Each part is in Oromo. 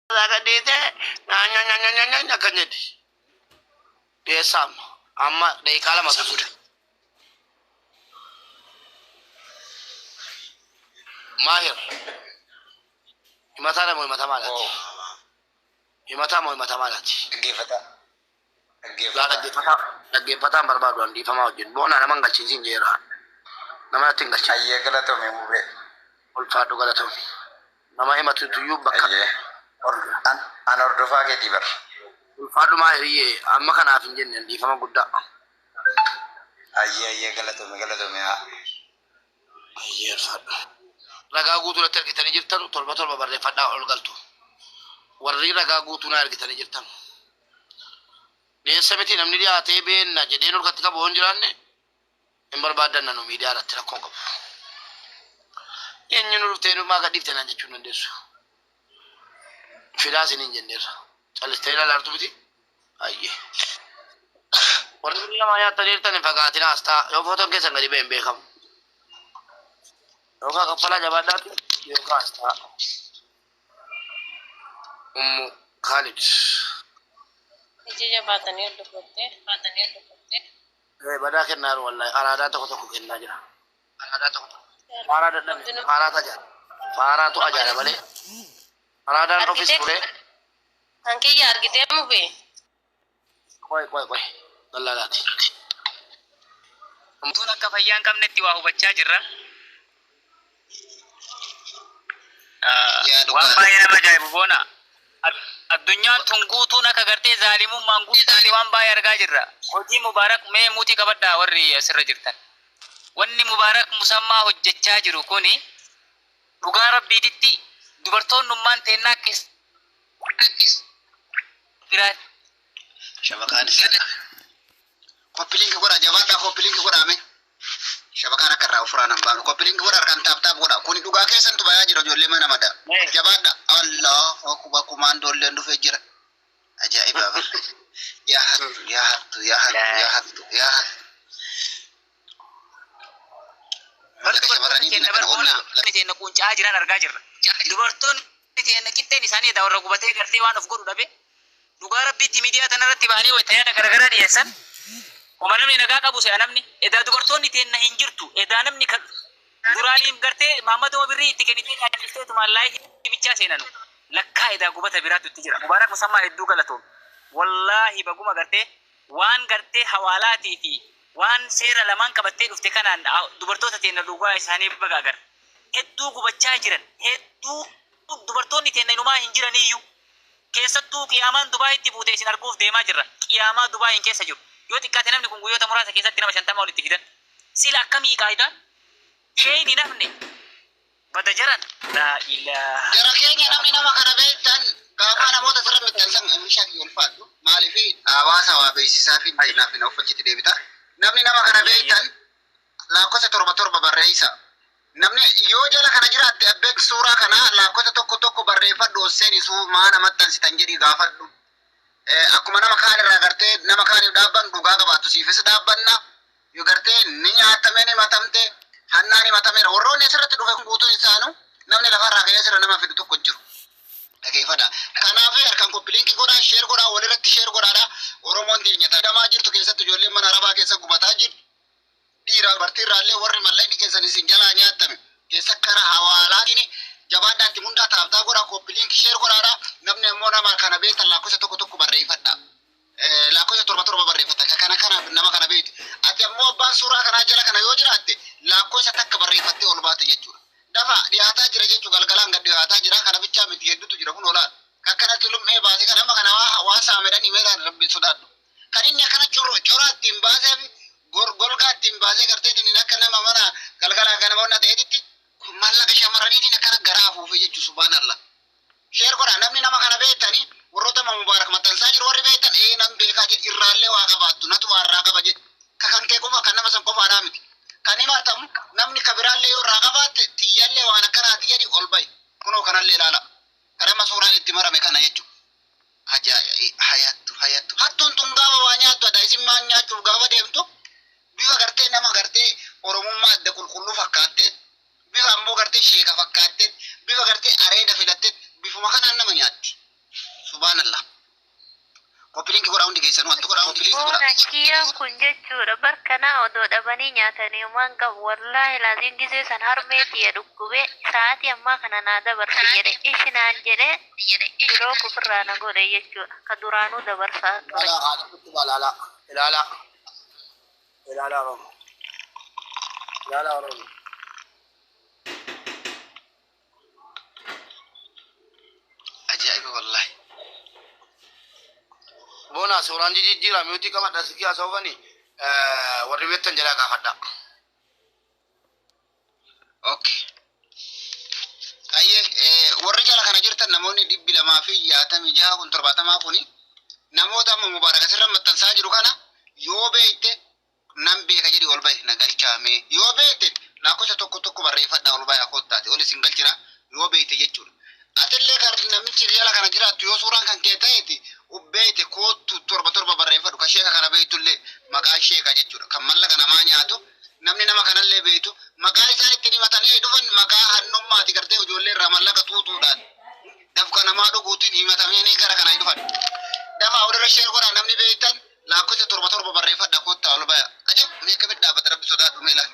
Laga dite nya kanyedi. Desam amma dai kala masu su. Mahir. Himata da mu mata malati. Himata mu mata malati. Gifata. Dhaggeeffataan barbaadu an dhiifamaa wajjin boona nama galchiinsiin jeera nama natti hin galchin Ayyee galatoomi mubee. ulfaadhu galatoomni nama himatu tuyyuu bakka Ayyee. An hordofaa keetii bar. ulfaadhu maa hiriyyee amma kanaaf hin jenne dhiifama guddaa Ayyee galatoomi haa. ayyee ulfaadhu ragaa guutuu natti argitanii jirtan torba barreeffadhaa ol galtu warri ragaa guutuu na argitanii jirtan Desa miti namni dhiyaatee beenna jedhee nurkatti qabu hin jiraanne hin barbaadanna nu miidiyaa irratti rakkoon qabu. Eenyu nu dhuftee numaa gadhiifte naan jechuun dandeessu. Fidaa isiniin jenneerra. Callistee ilaaltu miti. Ayyee. Warri biyya namaa nyaatanii jirtan hin fagaatin haastaa yoo footoon keessan gadi ba'e hin beekamu. Yookaan kaffalaa jabaadhaatti yookaan haastaa. Khalid. Ijija baatanii hoddofottee. Badaa kennaa wallahi araadaa tokko kennaa jira. Araadaa tokko. Faaraa dadhabne faaraatu ajaa'ibaa. Faaraatu ajaa'ibaa malee. Araadaan ofis ture. Hankiyya argitee mubee. Qoy. Dallaalaati. Tun akka fayyaa hin qabnetti waa hubachaa jirra. Waan baay'ee nama ajaa'ibu boona. Addunyaan tun guutuun akka gartee zaalimummaan guutuutti waan baay'ee argaa jirra. Hojii Mubaarak mee muutii qabadhaa warri asirra jirtan. Wanni Mubaarak musammaa hojjechaa jiru kuni dhugaa rabbiititti dubartoonnummaan teennaa keessa. Shabakaan isa. Koppilinki godha jabaadhaa koppilinki godhaame. Shabakaan akka irraa ofirraa nan baanu. Koppilinki godha harkaan taap godha. Kuni dhugaa keessantu bayaa jira ijoollee mana madaa. Jabaadha. Allah akkumaan doolleen dhufee jira. Ajaa'iba bar. Yaa hattu. Marga shamarranii kana oolaa. Teena quncaa jiran argaa jirra. Dubartoonni teena qixxeen isaanii edaa warra gubatee gartee waan of godhu dhabe. Dhugaa rabbiitti miidiyaa tanarratti baanee wayitaayyaadha garagaraa dhiyeessan. Oma namni nagaa qabu se'a namni edaa dubartoonni teena hin jirtu edaa namni duraaniin gartee Maammadoo birrii itti kennitee dhaabbisteetu maallaayi bichaa seenanu lakkaa edaa gubata biraatu itti jira. Mubaarak musammaa hedduu galatoom. Wallaahi baguma gartee waan gartee hawaalaatii fi waan seera lamaan qabattee dhufte kanaan dubartoota teena dhugaa isaanii baga agar. Hedduu gubachaa jiran hedduu dubartoonni teena inumaa hin jiraniyyuu. Keessattuu qiyaamaan Dubaayitti buutee isin arguuf deemaa jirra. Qiyaamaa Dubaayin keessa jiru. Yoo xiqqaate namni kun guyyoota muraasa keessatti nama 50 olitti fidan. Sila akkamii qaayidaan? Sheeyni namni bada jaran laa ilaaha. Jara keenya namni nama kana beektan gaafa namoota sirra mittansan oomishaa ulfaatu maaliif hawaasa waa beeksisaa fi dinaaf hin uffachitti deebita. Namni nama kana beektan lakkoofsa torba barreessa. Namni yoo jala kana jiraatte abbeek suuraa kana lakkoofsa tokko barreeffadhu seeni suu maana maxxansitan jedhi gaafadhu. Akkuma nama kaan irraa gartee nama kaaniif dhaabban dhugaa qabaattu siifis dhaabbanna yoo gartee ni nyaatamee ni matamte hannaa ni matameera warroonni asirratti dhufe guutuun isaanu namni lafarraa ka'ee sirra nama fidu tokko jiru. Dhageeffadha. Kanaaf harkaan koppilinki godhaa sheer godhaa walirratti sheer godhaadha. Oromoon diinyata damaa jirtu keessatti ijoolleen mana arabaa keessa gubataa jiru. Dhiira bartiirraallee warri mallayni keessan isin jalaa nyaattame keessa kara hawaalaatiin jabaadhaatti hundaa taabtaa godhaa koppilinki sheer godhaadha. Namni ammoo nama kana beektan lakkoofsa tokko barreeffadha. Lakkoofsa torba barreeffata. Kana nama kana beektu. Ati ammoo abbaan suuraa kanaa jala kana yoo jiraatte lakkoofsa takka barreeffattee ol baate jechuudha. Dafa dhiyaataa jira jechuun galgalaan gad dhiyaataa jira. Kana bichaa miti hedduutu jira kun olaan. Akkanatti lummee baasee kan amma kana waa saamedhanii meelaan rabbiin sodaadhu. Kan inni akkana coraa ittiin baasee fi golgaa ittiin baasee garteetiin akka nama mana galgalaa kana boonna ta'eetitti mallaqa shamarraniitiin akkana garaa afuufee jechuun subhaanallah. Sheer godhaa namni nama kana beektanii warroota Mubaarak maxxansaa jiru warri beektan nam beekaa jedhu irraallee waa qabaattu natu waarraa qaba jedhu. Kan kee qofa kan nama san qofaadhaa miti. Kan himatamu namni kabiraallee yoo irraa qabaatte xiyyaallee waan akkanaati jedhi ol bahi. Kunoo kanallee ilaala. Kan amma suuraan itti marame kana jechuudha. Hayattu. Hattuun tun gaafa waa nyaattu adda isin maan nyaachuuf gaafa deemtu bifa gartee nama gartee oromummaa adda qulqulluu fakkaatteen bifa ammoo gartee sheeka fakkaatteen bifa gartee areeda filatteen bifuma kanaan nama nyaatti. subhanallah. Kopiliinki godhaa hundi keessanuu wanti godhaa kopiliinki godhaa. Nakiyyaan kun jechuudha barkanaa odoo dhabanii nyaatanii waan qabu wallaahi laaziin gisee san harmeetii ya dhukkube sa'aatii ammaa kana naa dabarsi jedhe ishinaan jedhe biroo kufirraa na godhe jechuudha ka duraanuu dabarsaa ture. Ilaala Oromoo. Ilaala Oromoo. Ajaa'iba wallahi. Bona suuraan jijjiirraa mi'ootii qabadha sikii haasawwani warri beektan jalaa gaafadha. Okay. Ayyee warri jala kana jirtan namoonni 266 kun 70 kuni namoota amma mubaaraka sirra maxxansaa jiru kana yoo beekte nan beeka jedhi ol bahe na galchaame yoo beekte lakkoofsa tokko barreeffadhaa ol bahe akkottaate ol isin galchina yoo beekte jechuudha. Atillee kan namichi jala kana jiraattu yoo suuraan kan kee ta'eeti ubbeete kootu 7 barreeffadhu ka sheeka kana beektullee maqaa sheeka jechuudha kan mallaqa namaa nyaatu namni nama kanallee beektu maqaa isaan ittiin himatanii dhufan maqaa hannummaati gartee ijoollee irraa mallaqa tuutuudhaan dafqa namaa dhuguutiin himatamanii gara kanaa dhufan dafa walirra sheer godhaa namni beektan lakkoofsa 7 barreeffadha koottaa ol baya ajab meeqa midhaabata rabbi sodaadhu meelaan.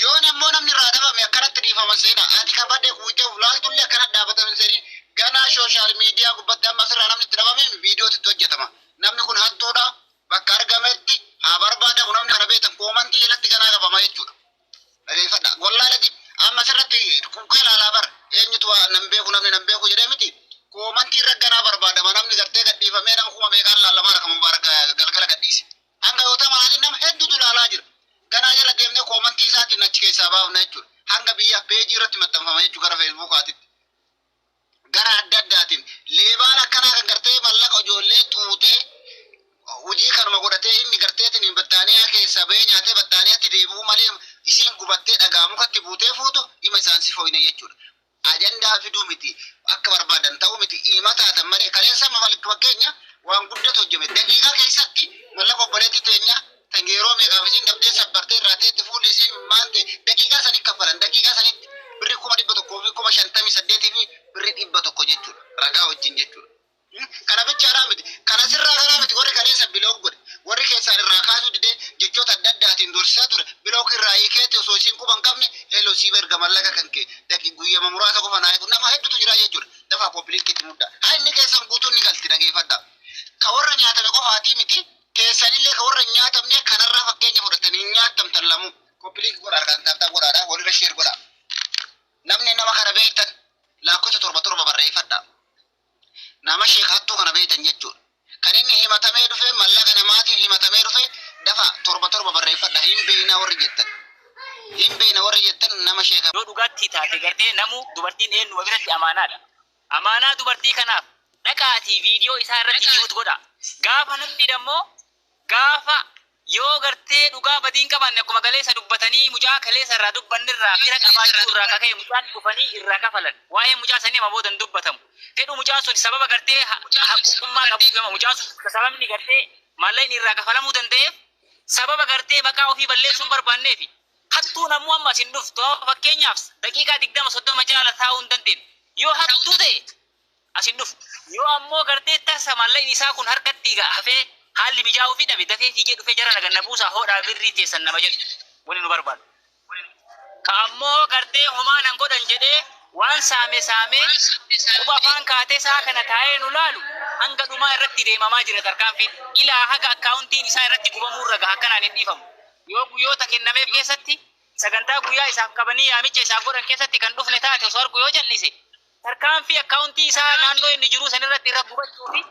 Yoon ammoo namni irraa dhabame akkanatti dhiifaman seena ati kabadde kuutee ulaaltullee akkanatti dhaabataman seenii ganaa sooshaal miidiyaa gubbatti amma sirraa namni itti dhabame viidiyootti hojjetama. Namni kun hattuudha bakka argametti haa barbaadamu namni kana beektan koomantii jalatti ganaa qabama jechuudha. Dhageeffadha. Wallaadhati amma sirratti kukkee ilaalaa bar eenyutu nan beeku namni nan beeku jedhee miti koomantii irra ganaa barbaadama namni gartee gadhiifamee nama kuma meeqaan lallamaa kan mubaaraka galgala gadhiise. Hanga yoo ta'an nama hedduutu ilaalaa jira. Ganaa jala deemnee koomantii isaatiin achi keessaa baafna jechuudha. Hanga biyya peejii irratti maxxanfama jechuudha gara feesbuukaatitti. Gara adda addaatiin leebaan akkanaa kan gartee mallaqa ijoollee tuutee hojii kanuma godhatee inni garteetiin battaaniyaa keessaa bahee nyaatee battaaniyaatti deebi'uu malee isiin gubattee dhagaa mukatti buutee fuutu dhima isaan si fooyne jechuudha. Ajandaa fiduu miti akka barbaadan ta'uu miti hima taatan malee kaleessa fakkeenya waan guddatu hojjeme daqiiqaa keessatti mallaqa obboleetti teenya tangeeroo meeqaaf isiin dhabdee sabbartee irraa teetti fuulli isiin maante daqiiqaa sanitti kaffalan daqiiqaa sanitti birri 158 fi birri 100 jechuudha ragaa wajjin jechuudha. Kana bichaadhaa miti kana sirraa kanaa miti warri kaleessa biloog godhe warri keessaan irraa kaasuu didee jechoota adda addaatiin dursisaa ture biloog irraa hiikeetti osoo isiin quban qabne eeloo sii berga mallaqa kan kee daqii guyyama muraasa qofa naa nama hedduutu jira jechuudha dafaa koopiliikitti muddaa haa inni keessan guutuun ni galti dhageeffadha ka warra nyaatame qofaatii miti keessanillee ka warra nyaatamne kanarraa fakkeenya fudhatanii nyaatamtan lamuu koopiliik godha harkaan taaftaa godhaadha walirra sheer godha namni nama kana beektan lakkoofsa 7 barreeffadha. Nama sheekattuu kana beektan jechuudha. Kan inni himatamee dhufe mallaqa namaatiin himatamee dhufe dafa 7 barreeffadha hin beekna warri jettan. Hin beekna warri jettan nama sheeka. Yoo dhugaatti taate gartee namu dubartiin eenyuma biratti amaanaadha. Amaanaa dubartii kanaaf dhaqaatii viidiyoo isaa irratti jiruut godha. Gaafa namni dammoo gaafa yoo gartee dhugaa badiin qaban akkuma galeessa dubbatanii mucaa kaleessa irraa dubbannirraa fira qabaachuu irraa kaka'e mucaan dhufanii irraa kafalan. Waa'ee mucaa sanii amma boodan dubbatamu. Fedhu mucaan sun sababa gartee haqqummaa qabuuf gama mucaan sun sababni gartee maallaqni irraa kafalamuu danda'eef sababa gartee maqaa ofii balleessuun barbaanneefi. Hattuun ammoo amma asin dhuftu fakkeenyaaf daqiiqaa 20-30 caala taa'uu hin dandeenye. Yoo hattuu ta'e asin dhufu. Yoo ammoo gartee tasa maallaqni isaa kun harkatti hafee haalli mijaa'uu fi dhabe dafee fiigee dhufee jara naganna buusaa hodhaa birrii teessan nama jedhu wani nu barbaadu. Ka ammoo gartee homaa nan godhan jedhee waan saame quba afaan kaatee isaa kana taa'ee nu laalu hanga dhumaa irratti deemamaa jira tarkaanfiin ilaa haga akkaawuntiin isaa irratti gubamuu irra gaha akkanaan hin dhiifamu. Yoo guyyoota kennameef keessatti sagantaa guyyaa isaaf qabanii yaamicha isaaf godhan keessatti kan dhufne taate osoo argu yoo jal'ise tarkaanfii akkaawuntii isaa naannoo inni jiru san irratti irra gubachuu fi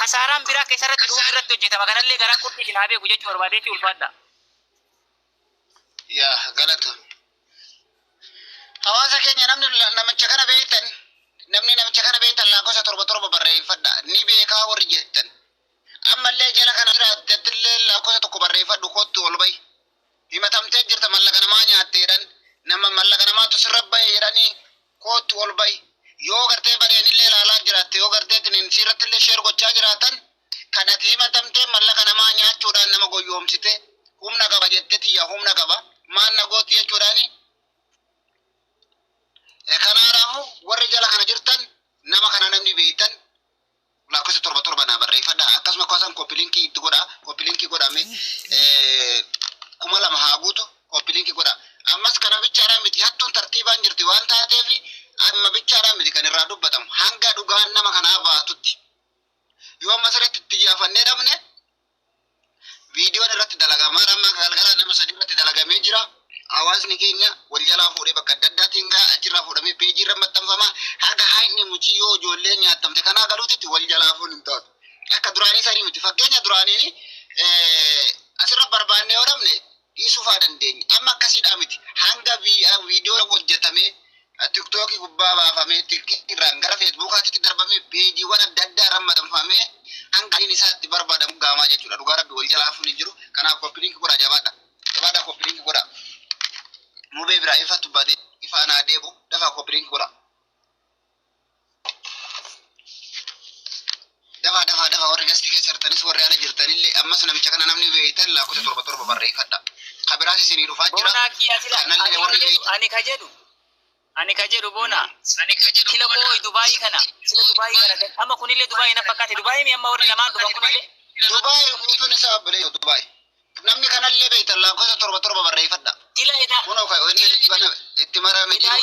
kasaaraan biraa keessa irratti dhufu irratti hojjetama kanallee garaa qophii isin haa beeku jechuu barbaadeetti ulfaadha. Yaa galatu. Hawaasa keenya namicha kana beektan lakkoofsa 7 barreeffadha ni beekaa warri jettan. Ammallee jala kana jiraattillee lakkoofsa 1 barreeffadhu kottu ol bahi. Himatamtee jirta mallaqa namaa nyaatteedhaan nama mallaqa namaatu sirra bahe jedhanii kottu ol bahi. Yoo gartee badeenillee ilaalaa jiraatte yoo garteetiin sirrattillee sheer gochaa jiraatan kanatti himatamtee mallaqa namaa nyaachuudhaan nama goyoomsite humna qaba jettee tiyya humna qaba maan na gooti jechuudhaani. Kanaafuu warri jala kana jirtan nama kana namni beektan linki itti godha. Copy linki godhame kuma lama haa guutu. Copy linki godha. Ammas kana bichaadhaan miti hattuun tartiibaan jirti waan taateef amma bichaadhaan miti kan irraa dubbatamu hanga dhugaan nama kanaa baatutti. Yoo ammas irratti itti yaafannee dhabne viidiyoon irratti dalagamaa amma galgala nama sadii irratti dalagamee jira. Hawaasni keenya wal jalaa fuudhee bakka adda addaatiin gaa achirraa fuudhamee peejii irra maxxanfama. Haga haadni muciyyoo ijoollee nyaatamte kanaa galuutitti wal jalaa fuun hin taatu. Akka duraanii sadii miti fakkeenya duraanii asirra barbaannee yoo dhabne dhiisuu fa'aa dandeenya. Amma akkasiidhaa miti hanga viidiyoo hojjetamee tiktookii gubbaa baafamee irraan gara feesbuukaatti darbamee peejiiwwan adda addaa irra maxxanfamee hanga inni isaatti barbaadamu gaamaa jechuudha. Dhugaa rabbi wal jalaa fuun hin jiru. Kanaaf koppiliinki godhaa jabaadha. Jabaadha koppiliinki godhaa. Mube bira ifa tubade ifa na debo dafa ko bring kura dafa orgasti ke sertani sorre ala jirtani le amma sana mi chakana namni be itan la ko torba barre fadda khabirati sini du fajira bona ki asila ani kajedu bona kila ko Dubai kana sila Dubai kana amma kunile Dubai na fakati Dubai mi amma wori naman kunile Dubai kutuni sabale Dubai namni kana le be itan la ko torba barre fadda kila ida kuno ka onni bana ittimara me jiru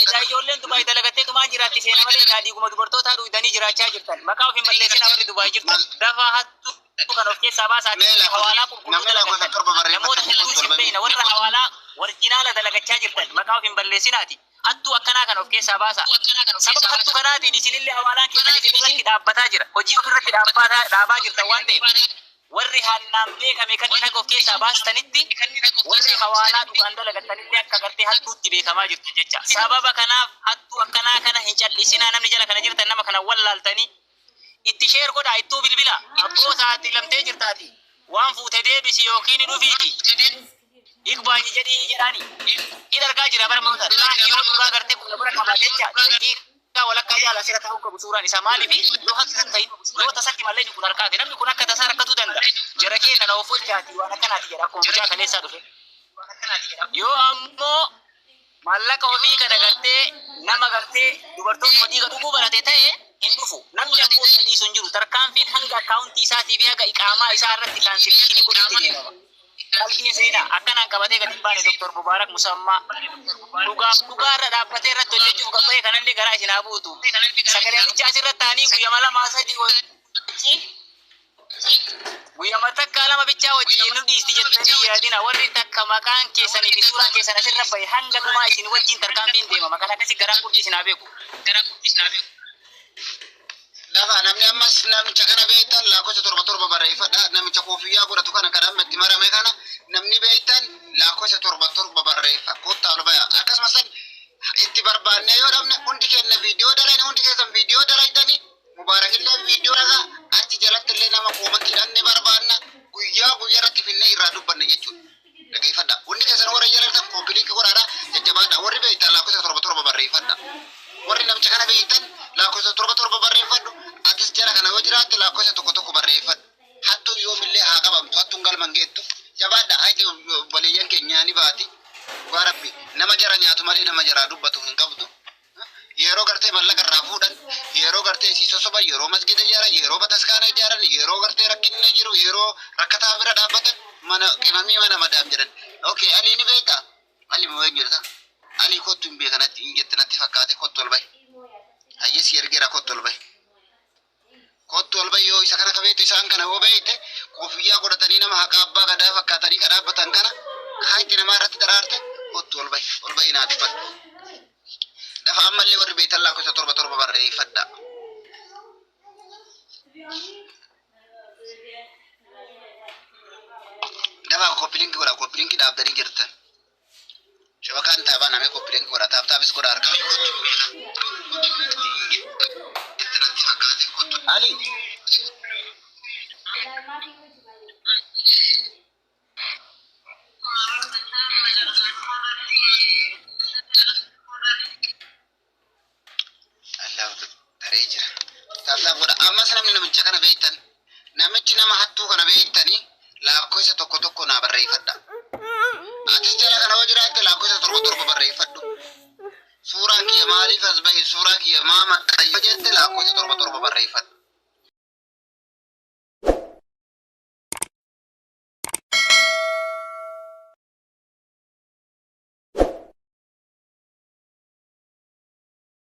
kana ijoolleen Dubai dalagattee tumaa jiraatti seenaa malee daadhii guma dubartoota duudanii jiraachaa jirtan maqaa ofiin balleessinaa warri Dubai jirtan dafa hattu kan of keessaa baasaatti hawaalaa qulqulluu namoota hedduu simbeeyna warra hawaalaa warjinaala dalagachaa jirtan maqaa ofiin balleessinaati hattuu akkanaa kan of keessaa baasa sababa hattuu kanaatiin isinillee hawaalaan keessan isinirratti dhaabbataa jira hojii ofirratti dhaabaa jirtan waan ta'eef warri hannaan beekame kan inni of keessaa baastanitti warri hawaalaa dhugaan dalagattanillee akka gartee hattuutti beekamaa jirtu jecha sababa kanaaf hattuu akkanaa kana hin callisinaa namni jala kana jirtan nama kana wallaaltanii itti sheer godhaa ittuu bilbila abboo isaatti lamtee jirtaati waan fuute deebisi yookiin dhufiiti iqbaanyi jedhii jedhaani argaa jira bara moota laakiin dhugaa gartee kun bira qabaa jecha walakkaa jaala sira ta'uu qabu suuraan isaa maaliif yoo hakkan ta'in yoo tasatti malee kun harkaati namni kun akka tasaa rakkatu danda'a jara keenya na ofolchaati waan akkanaati jedha akkuma mucaa kaleessaa dhufe yoo ammoo maallaqa ofii kana gartee nama gartee dubartoonni hojii dhuguu barate ta'e hin dhufu namni ammoo sadii sun jiru tarkaanfiin hanga akkaawuntii isaatii fi haga iqaamaa isaa irratti kaansilishinii godhutti deemama. Qalbiin seenaa akkanaan qabatee gadi baane Dr. Mubaarak Musammaa dhugaarra dhaabbatee irratti hojjechuuf qabee kanallee garaa isin haa buutu. Sagalee bichaa asirratti ta'anii guyyama lama sadii guyyama takka lama bichaa wajjin nu dhiisti jettanii yaadina warri takka maqaan keessanii fi suuraan keessan asirra bahe hanga dhumaa isin wajjin tarkaanfiin deemama. Kan akkasii garaan qurxii isin haa beeku. Lafa namni ammas namicha kana beektan lakkoofsa torba barreeffadha. Namicha koofiyyaa godhatu kana kadhamma itti marame kana namni beektan lakkoofsa torba barreeffa. Kottaa ol baya. Akkasumas itti barbaanne yoo dhabne hundi keenya viidiyoo dalayne hundi keessan viidiyoo dalaytanii mubaarakillee viidiyoo dhagaa achi jalatti illee nama koomatti hidhanne barbaanna guyyaa irratti finne irraa dubbanne jechuudha. Dhageeffadha. Hundi keessan warra jalatti koopiliikii godhaadha jajjabaadha. Warri beektan lakkoofsa torba barreeffadha. Warri namicha kana beektan lakkoofsa torba barreeffadhu. Atis jala kana yoo jiraatte lakkoofsa tokko barreeffadhu. Hattuu yoomillee haa qabamtu hattuun galman geettu. Jabaadha hayti waliyyaan keenyaa ni baati. Dhugaa rabbi nama jara nyaatu malee nama jaraa dubbatu hin qabdu. Yeroo gartee mallaqa irraa fuudhan, yeroo gartee siisoo soba, yeroo masgida ijaaran, yeroo bataskaana ijaaran, yeroo gartee rakkinni jiru, yeroo rakkataa bira dhaabbatan mana qimamii mana madaam jedhan. Okay, Ali ni beektaa? Ali moo eenyudha? Ali kottu hin beekanatti hin jettanatti fakkaate kottu ol bahe. Hayyesi ergeera kottu ol bahe. Kottu ol bahe yoo isa kana kabeetu isaan kana yoo beekte koofiyyaa godhatanii nama haqa abbaa gadaa fakkaatanii ka dhaabbatan kana hayti namaa irratti daraarte kottu ol bahe naa dubbatu. Dafa ammallee warri beektan lakkoofsa torba barreeffadha. Dafa koppiliinki godha koppiliinki dhaabdanii jirtan. Shabakaan taabaa namee koppiliinki godha taabtaafis godha harkaa. Ali. Ammas namni namicha kana beektan namichi nama hattuu kana beektanii lakkoofsa tokko naa barreeffadha. Atis jala kana yoo jiraatte lakkoofsa torba barreeffadhu. Suuraan kiyya maaliif as bahe suuraa kiyya maama yoo jette lakkoofsa torba barreeffadhu.